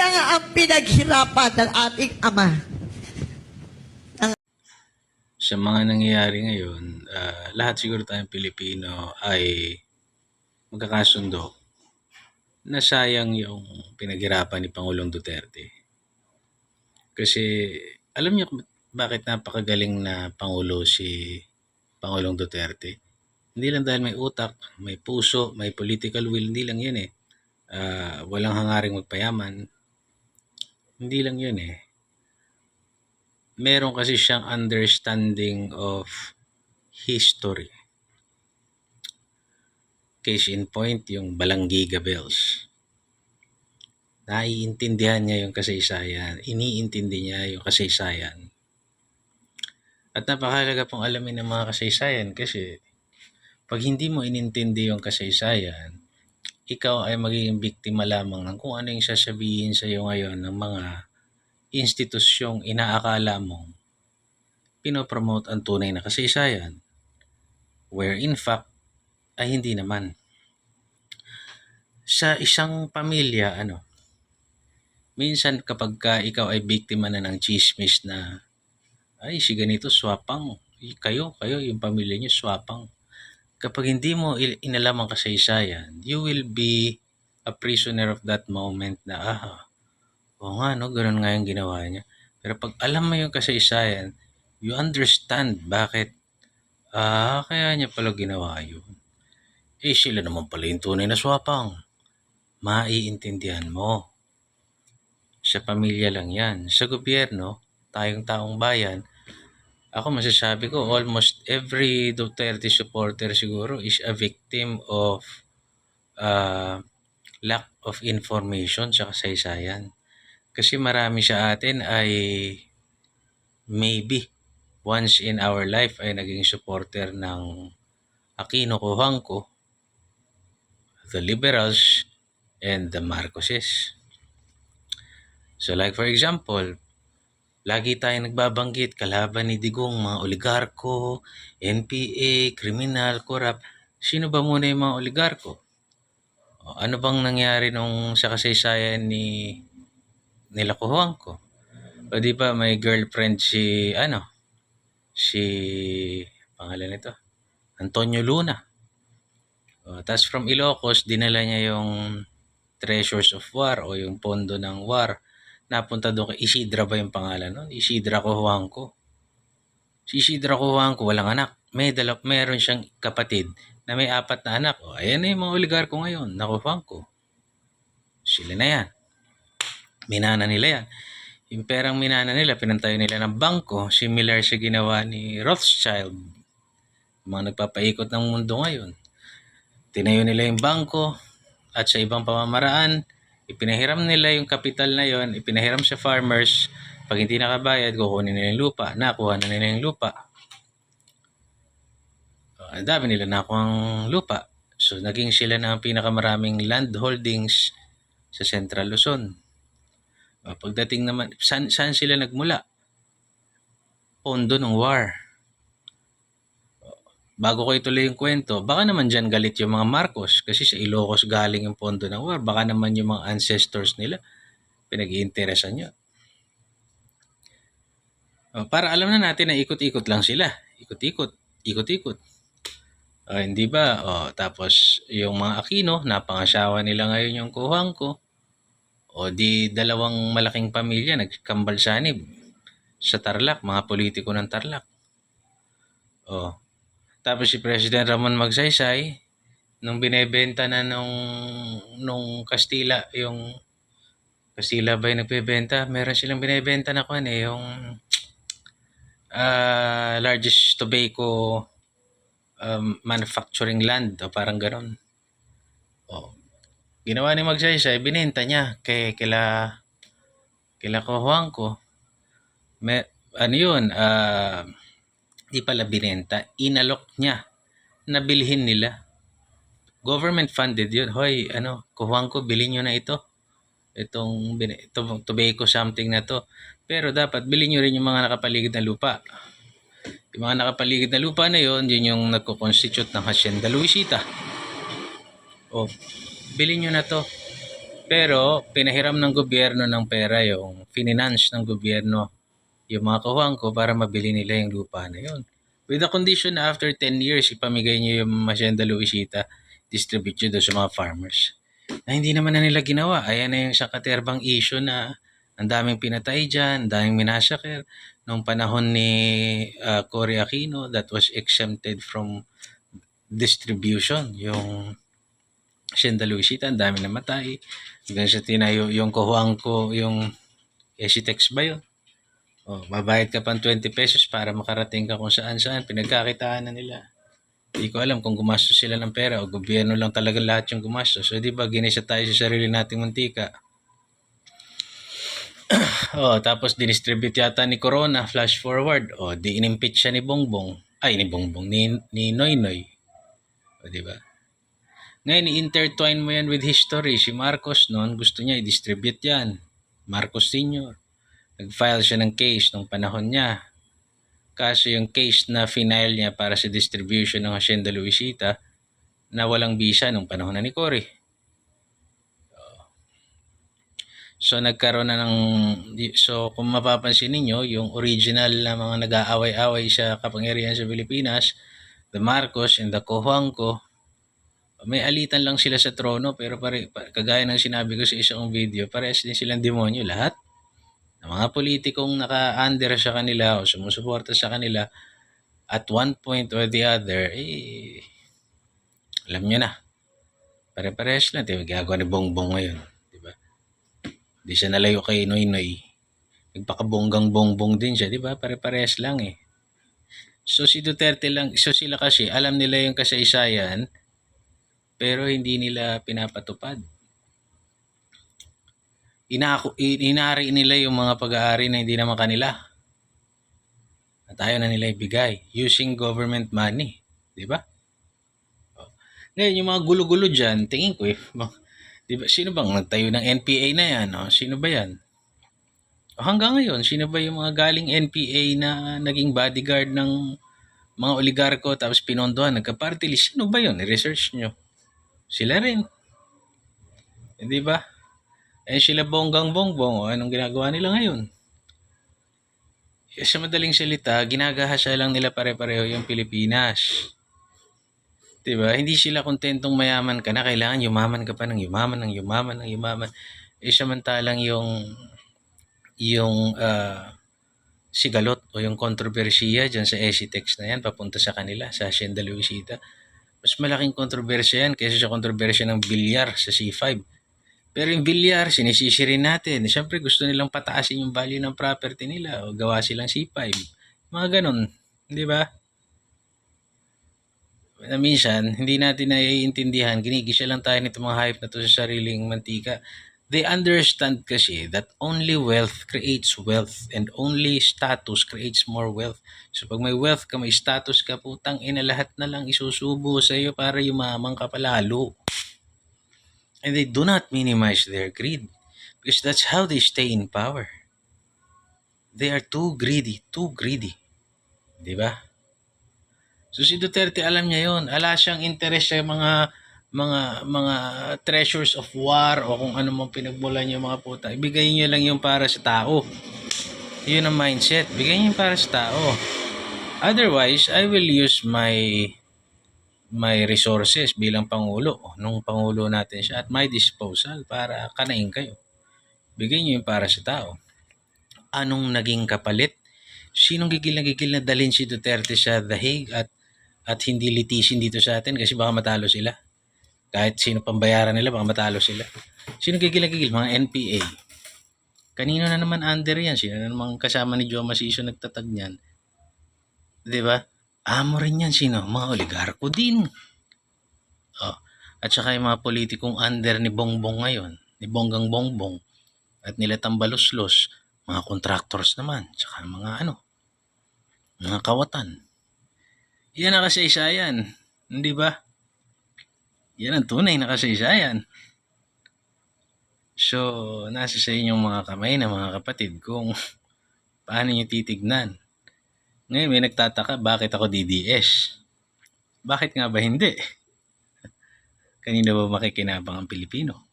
nga ang pinaghirapan ng ating Ama. Sa mga nangyayari ngayon, lahat siguro tayong Pilipino ay magkakasundo na sayang yung pinaghirapan ni Pangulong Duterte. Kasi alam niyo bakit napakagaling na Pangulo si Pangulong Duterte? Hindi lang dahil may utak, may puso, may political will, hindi lang yun eh. Walang hangaring magpayaman, hindi lang yun eh. Meron kasi siyang understanding of history. Case in point, yung Balanggiga Bells. Naiintindihan niya yung kasaysayan, iniintindi niya yung kasaysayan. At napakahalaga pong alamin ng mga kasaysayan kasi pag hindi mo inintindi yung kasaysayan, ikaw ay magiging biktima lamang ng kung ano yung sasabihin sa iyo ngayon ng mga institusyong inaakala mong pinopromote ang tunay na kasaysayan, where in fact ay hindi naman. Sa isang pamilya, minsan kapag ikaw ay biktima na ng chismis na ay si ganito swapang, kayo yung pamilya niyo swapang. Kapag hindi mo inalam ang kasaysayan, you will be a prisoner of that moment na oo nga no, ganun nga yung ginawa niya. Pero pag alam mo yung kasaysayan, you understand bakit kaya niya pala ginawa yun. Sila naman pala yung tunay na swapang. Maiintindihan mo. Sa pamilya lang yan. Sa gobyerno, tayong taong bayan, ako masasabi ko almost every Duterte supporter siguro is a victim of lack of information sa kasaysayan. Kasi marami sa atin ay maybe once in our life ay naging supporter ng Aquino Cojuangco, the Liberals, and the Marcoses. So like for example, lagi tayong nagbabanggit kalaban ni Digong, mga oligarko, NPA, kriminal, korap. Sino ba muna yung mga oligarko? Ano bang nangyari nung sa kasaysayan nila Cojuangco? O di ba may girlfriend si pangalan nito, Antonio Luna. Tapos from Ilocos, dinala niya yung treasures of war o yung pondo ng war. Napunta doon kay Isidra ba yung pangalan nun? Isidra Cojuangco. Si Isidra Cojuangco walang anak. Meron siyang kapatid na may 4 na anak. Ayan na yung mga oligarko ngayon na Cojuangco. Sila na yan. Minana nila yan. Yung perang minana nila, pinantayo nila ng bangko, similar sa ginawa ni Rothschild. Mga nagpapaikot ng mundo ngayon. Tinayo nila yung bangko at sa ibang pamamaraan, ipinahiram nila yung kapital na yon, ipinahiram sa farmers. Pag hindi nakabayad, kukunin nila yung lupa. Nakuha na nila yung lupa. Ang dami nila nakuhang lupa. So, naging sila na ang pinakamaraming land holdings sa Central Luzon. Pagdating naman, saan sila nagmula? Pondo ng war. Bago ko ituloy yung kwento, baka naman dyan galit yung mga Marcos kasi sa Ilocos galing yung pondo ng war. Baka naman yung mga ancestors nila pinag-iinteresan nyo. Para alam na natin na ikot-ikot lang sila. Ikot-ikot. Hindi ba? Tapos yung mga Aquino, napangasawa nila ngayon yung Cojuangco. Di dalawang malaking pamilya nagkambal sanib sa Tarlac, mga politiko ng Tarlac. Tapos si President Ramon Magsaysay, nung binebenta na nung Kastila, yung Kastila ba yung nagbebenta? Meron silang binebenta na yung largest tobacco manufacturing land o parang ganon. Ginawa ni Magsaysay, binenta niya kila Cojuangco. Di pala binenta, inalok niya na bilhin nila. Government funded yun. Hoy, Cojuangco, bilhin nyo na ito. Itong tobacco something na to. Pero dapat bilhin nyo rin yung mga nakapaligid na lupa. Yung mga nakapaligid na lupa na yun yung nagko-constitute ng Hacienda Luisita. Bilhin nyo na to. Pero pinahiram ng gobyerno ng pera, yung finance ng gobyerno yung mga Cojuangco para mabili nila yung lupa na yun. With the condition na after 10 years, ipamigay nyo yung Hacienda Luisita, distribute nyo doon sa mga farmers. Na hindi naman na nila ginawa. Ayan na yung sa katerbang issue na ang daming pinatay dyan, ang daming minasakir. Noong panahon ni Cory Aquino, that was exempted from distribution. Yung Hacienda Luisita, ang dami namatay. Hanggang sa tinayo yung Cojuangco, yung Esitex ba yun? Babayad ka pang 20 pesos para makarating ka kung saan-saan. Pinagkakitaan na nila. Hindi ko alam kung gumastos sila ng pera o gobyerno lang talaga lahat yung gumastos. So, di ba, ginisa tayo sa sarili nating muntika. Tapos dinistribute yata ni Corona, flash forward. Di inimpeach siya ni Bongbong. Ay, ni Bongbong, ni Noynoy. Di ba? Ngayon, i-intertwine mo yan with history. Si Marcos noon, gusto niya i-distribute yan. Marcos Sr. Nag-file siya ng case nung panahon niya. Kaso yung case na final niya para sa distribution ng Hacienda Luisita na walang visa nung panahon na ni Cory. So nagkaroon na so kung mapapansin niyo yung original na mga nag-aaway-away sa kapangyarihan sa Pilipinas, the Marcos and the Cojuangco, may alitan lang sila sa trono pero kagaya ng sinabi ko sa isang video, parehas din silang demonyo lahat. Ng mga politikong naka-under sa kanila o sumusuporta sa kanila at one point or the other, alam nyo na, pare-parehas lang. Diba, gagawa ni Bongbong ngayon. Diba? Di siya nalayo kay Noynoy. Nagpakabonggang Bongbong din siya. Diba? Pare-parehas lang eh. So si Duterte lang, so sila kasi, alam nila yung kasaysayan, pero hindi nila pinapatupad. Inaari nila yung mga pag-aari na hindi naman kanila. At ayaw na nila ibigay using government money. Diba? Ngayon, yung mga gulo-gulo dyan, tingin ko diba, sino bang nagtayo ng NPA na yan? Sino ba yan? Hanggang ngayon, sino ba yung mga galing NPA na naging bodyguard ng mga oligarko tapos pinondohan, nagka-party list? Sino ba yun? I-research nyo. Sila rin. Hindi ba? Sila bonggang bongbong. Anong ginagawa nila ngayon? Sa madaling salita, ginagahasa lang nila pare-pareho yung Pilipinas. Diba? Hindi sila kontentong mayaman ka na, kailangan yumaman ka pa ng yumaman. Samantalang yung sigalot o yung kontrobersiya dyan sa Esitex na yan, papunta sa kanila, sa Hacienda Luisita. Mas malaking kontrobersya yan kaysa sa kontrobersya ng bilyar sa C5. Pero yung bilyar, sinisisi rin natin. Siyempre gusto nilang pataasin yung value ng property nila o gawa silang C5. Mga ganun. Di ba? Na minsan, hindi natin naiintindihan, ginigisya lang tayo nito mga hype na to sa sariling mantika. They understand kasi that only wealth creates wealth and only status creates more wealth. So pag may wealth ka, may status ka, putang ina, lahat na lang isusubo sa iyo para yumaman ka palalo. And they do not minimize their greed because that's how they stay in power. They are too greedy. Di ba? So si Duterte alam niya yon. Ala siyang interest sa mga treasures of war o kung ano mang pinagmulan yung mga puta. Ibigay niyo lang yung para sa tao. Yun ang mindset. Bigay niyo yung para sa tao. Otherwise, I will use my resources bilang Pangulo. Nung Pangulo natin siya at my disposal para kanain kayo. Bigay niyo yung para sa tao. Anong naging kapalit? Sinong gigil na dalhin si Duterte sa The Hague at hindi litisin dito sa atin kasi baka matalo sila. Kahit sino pambayaran nila, baka matalo sila. Sino gigil? Mga NPA. Kanino na naman under yan? Sino na naman kasama ni Joe Maciso nagtatag niyan? Diba? Amo rin yan. Sino? Mga oligarko din. At saka yung mga politikong under ni Bongbong ngayon, ni Bonggang Bongbong, at nila Tambaluslos, mga contractors naman, saka mga kawatan. Yan ang kasaysayan. Hindi ba? Yan ang tunay na kasaysayan. So, nasa sa inyong mga kamay na mga kapatid kung paano nyo titignan. Ngayon may nagtataka, bakit ako DDS? Bakit nga ba hindi? Kanina ba makikinabang ang Pilipino?